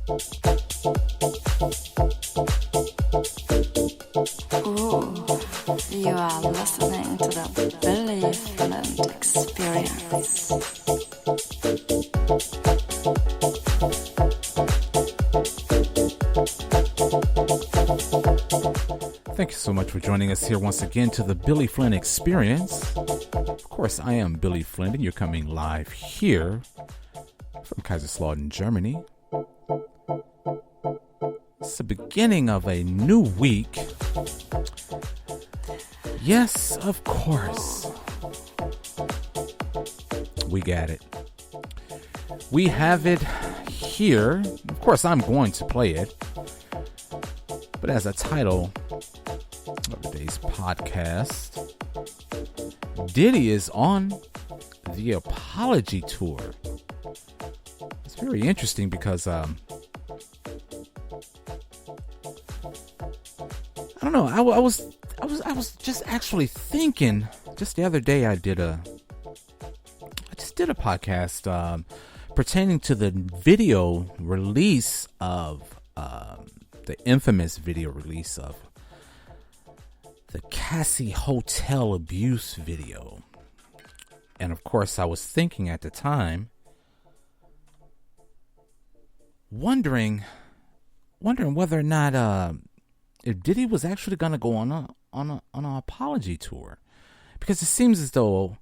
Ooh, you are listening to the Billy Flint Experience. Thank you so much for joining us here once again to the Billy Flint Experience. Of course, I am Billy Flint, and you're coming live here from Kaiserslautern, Germany. It's the beginning of a new week. Yes, of course. We got it. We have it here. Of course, I'm going to play it. But as a title of today's podcast, Diddy is on the apology tour. It's very interesting because I don't know. I was just actually thinking just the other day. I just did a podcast pertaining to the video release of the infamous video release of the Cassie Hotel abuse video. And of course, I was thinking at the time, wondering whether or not if Diddy was actually going to go on an apology tour, because it seems as though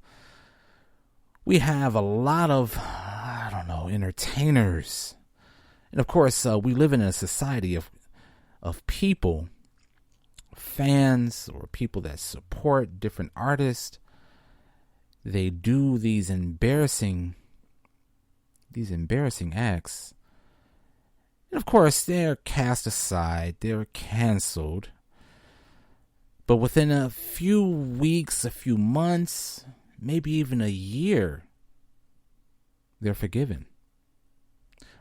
we have a lot of entertainers, and of course we live in a society of people, fans, or people that support different artists. They do these embarrassing acts. And of course, they're cast aside, they're canceled. But within a few weeks, a few months, maybe even a year, they're forgiven.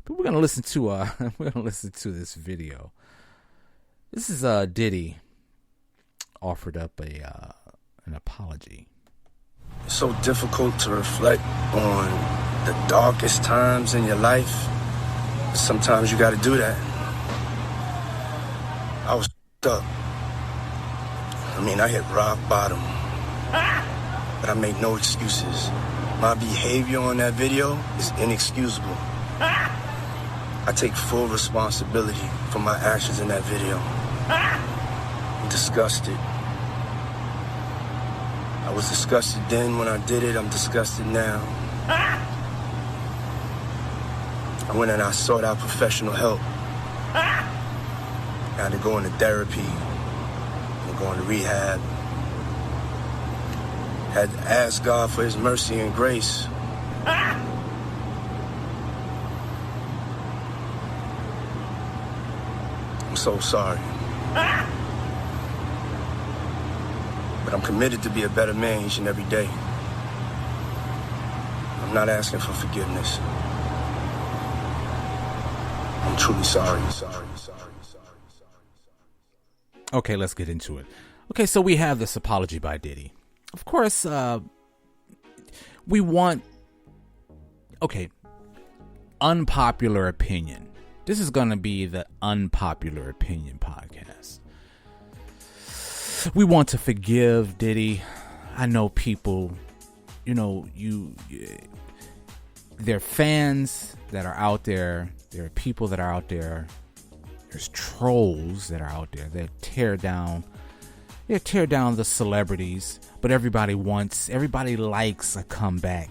But we're gonna listen to this video. This is Diddy offered up an apology. It's so difficult to reflect on the darkest times in your life. Sometimes you got to do that. I was up. I hit rock bottom. But I make no excuses. My behavior on that video is inexcusable. I take full responsibility for my actions in that video. I'm disgusted. I was disgusted then when I did it. I'm disgusted now. I went and I sought out professional help. I had to go into therapy and go into rehab. Had to ask God for his mercy and grace. I'm so sorry. But I'm committed to be a better man each and every day. I'm not asking for forgiveness. I'm truly sorry. Okay, let's get into it. Okay, so we have this apology by Diddy. Of course, we want... Okay, unpopular opinion. This is going to be the unpopular opinion podcast. We want to forgive Diddy. I know people, there are fans that are out there. There are people that are out there. There's trolls that are out there that tear down the celebrities, but everybody likes a comeback.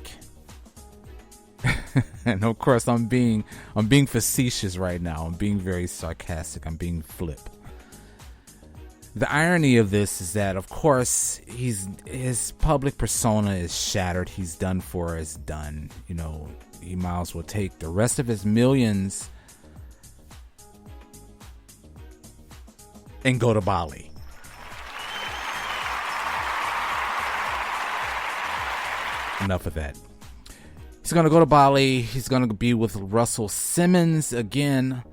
And of course, I'm being facetious right now. I'm being very sarcastic. I'm being flip. The irony of this is that, of course, his public persona is shattered. He's done for is done. He might as well take the rest of his millions and go to Bali. Enough of that. He's going to go to Bali. He's going to be with Russell Simmons again.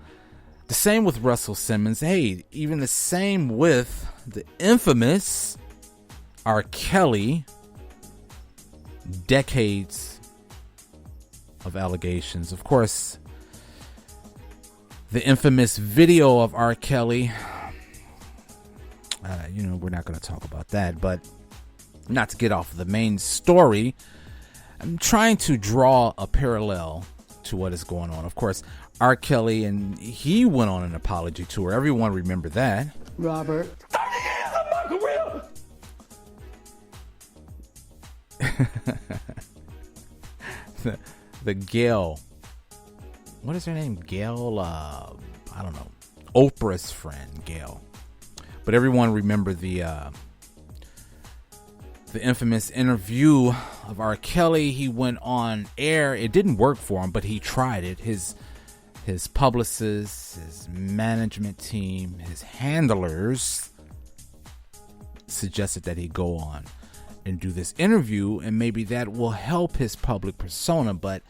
The same with Russell Simmons. Hey, even the same with the infamous R. Kelly. Decades of allegations. Of course, the infamous video of R. Kelly. We're not going to talk about that, but not to get off of the main story, I'm trying to draw a parallel to what is going on. Of course, R. Kelly, and he went on an apology tour. Everyone remember that. Robert. the Gail. What is her name? Gail, I don't know. Oprah's friend, Gail. But everyone remember the infamous interview of R. Kelly. He went on air. It didn't work for him, but he tried it. His publicists, his management team, his handlers suggested that he go on and do this interview, and maybe that will help his public persona, but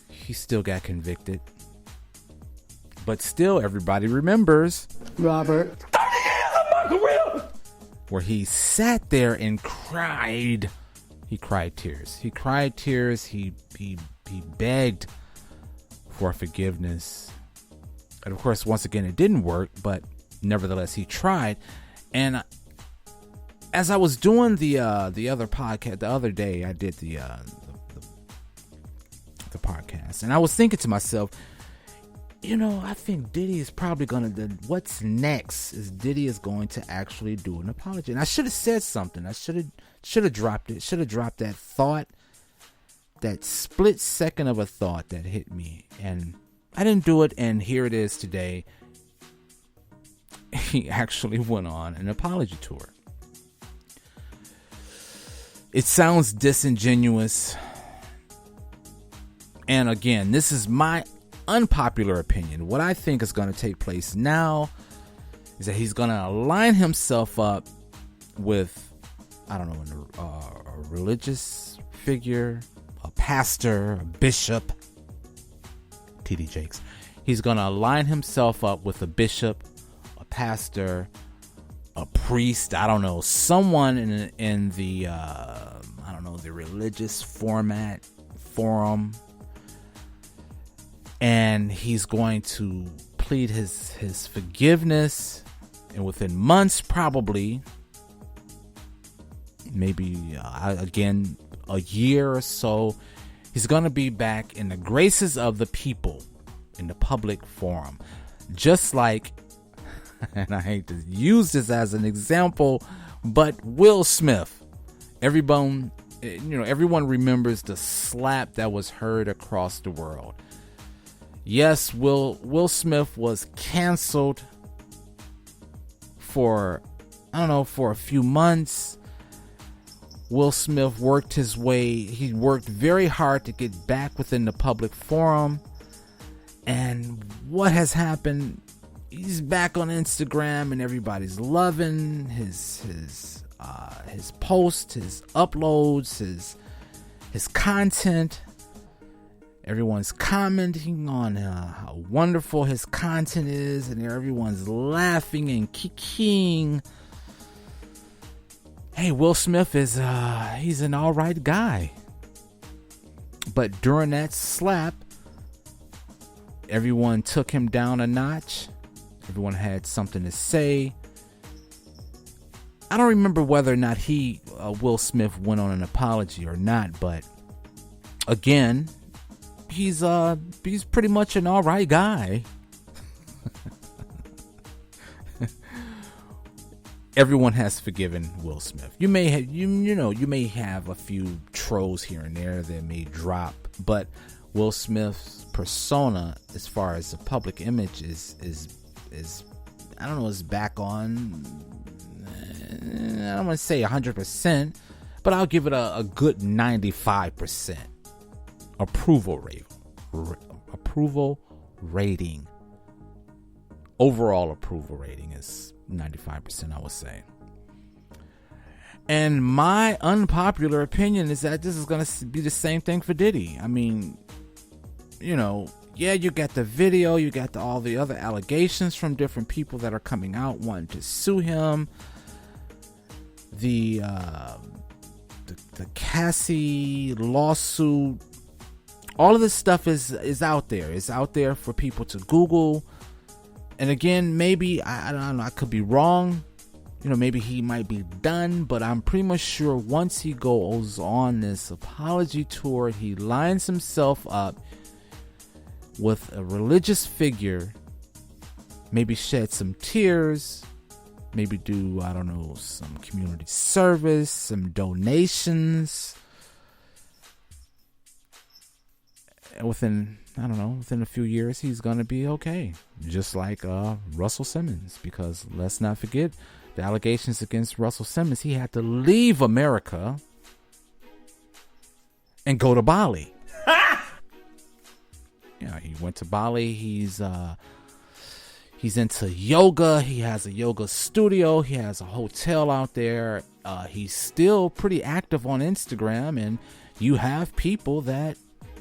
he still got convicted. But still, everybody remembers Robert. Where he sat there and cried. He cried tears. He cried tears. He begged for forgiveness. And of course, once again, it didn't work, but nevertheless, he tried. And as I was doing the other podcast the other day, I did the podcast, and I was thinking to myself, I think Diddy is probably what's next is Diddy is going to actually do an apology. And I should have said something. I should have dropped it. Should have dropped that thought, that split second of a thought that hit me. And I didn't do it, and here it is today. He actually went on an apology tour. It sounds disingenuous. And again, this is my unpopular opinion. What I think is going to take place now is that he's going to align himself up with, I don't know, a religious figure, a pastor, a bishop, TD Jakes. He's going to align himself up with a bishop, a pastor, a priest, I don't know, someone in the, I don't know, the religious forum. And he's going to plead his forgiveness, and within months, probably, maybe again a year or so, he's going to be back in the graces of the people in the public forum, just like, and I hate to use this as an example, but Will Smith. Everyone remembers the slap that was heard across the world. Yes, Will Smith was canceled for a few months. Will Smith worked his way. He worked very hard to get back within the public forum. And what has happened? He's back on Instagram, and everybody's loving his posts, his uploads, his content. Everyone's commenting on how wonderful his content is, and everyone's laughing and kikiing. Hey, Will Smith he's an all right guy. But during that slap, everyone took him down a notch. Everyone had something to say. I don't remember whether or not Will Smith went on an apology or not, but again, he's pretty much an all right guy. Everyone has forgiven Will Smith. You may have a few trolls here and there that may drop, but Will Smith's persona, as far as the public image, is I don't know, is back on. I don't want to say 100%, but I'll give it a good 95% approval rating. Overall approval rating is 95%, I would say. And my unpopular opinion is that this is going to be the same thing for Diddy. I mean, you got the video, you got all the other allegations from different people that are coming out wanting to sue him. The Cassie lawsuit All of this stuff is out there. It's out there for people to Google. And again, maybe, I don't know, I could be wrong. Maybe he might be done, but I'm pretty much sure once he goes on this apology tour, he lines himself up with a religious figure, maybe shed some tears, maybe do, I don't know, some community service, some donations. And within a few years, he's going to be okay. Just like Russell Simmons, because let's not forget the allegations against Russell Simmons. He had to leave America and go to Bali. He went to Bali. He's into yoga. He has a yoga studio. He has a hotel out there. He's still pretty active on Instagram, and you have people that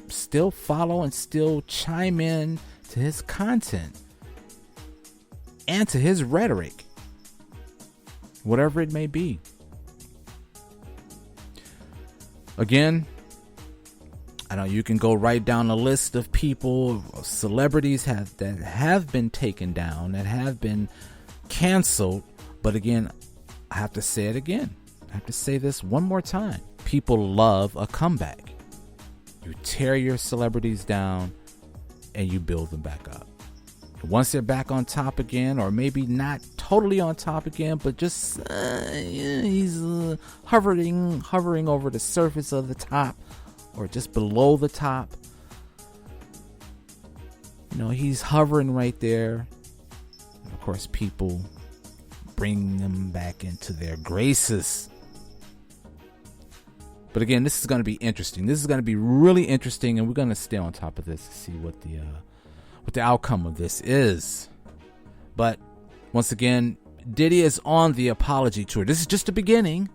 still follow and still chime in to his content and to his rhetoric, whatever it may be. Again, I know you can go right down the list of people, celebrities that have been taken down, that have been canceled. But again, I have to say it again. I have to say this one more time. People love a comeback. You tear your celebrities down and you build them back up. Once they're back on top again, or maybe not totally on top again, but just he's hovering over the surface of the top, or just below the top. He's hovering right there. And of course, people bring them back into their graces. But again, this is going to be interesting. This is going to be really interesting, and we're going to stay on top of this to see what the outcome of this is. But once again, Diddy is on the apology tour. This is just the beginning.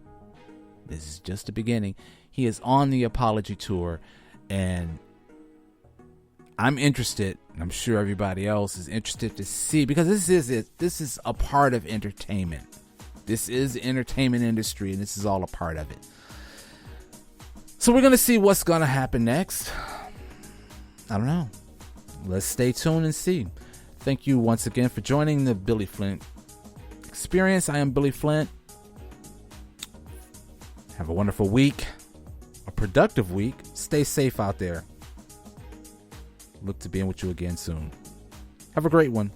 He is on the apology tour, and I'm interested, and I'm sure everybody else is interested to see, because this is it. This is a part of entertainment. This is the entertainment industry, and this is all a part of it. So we're going to see what's going to happen next. I don't know. Let's stay tuned and see. Thank you once again for joining the Billy Flint Experience. I am Billy Flint. Have a wonderful week. A productive week. Stay safe out there. Look to being with you again soon. Have a great one.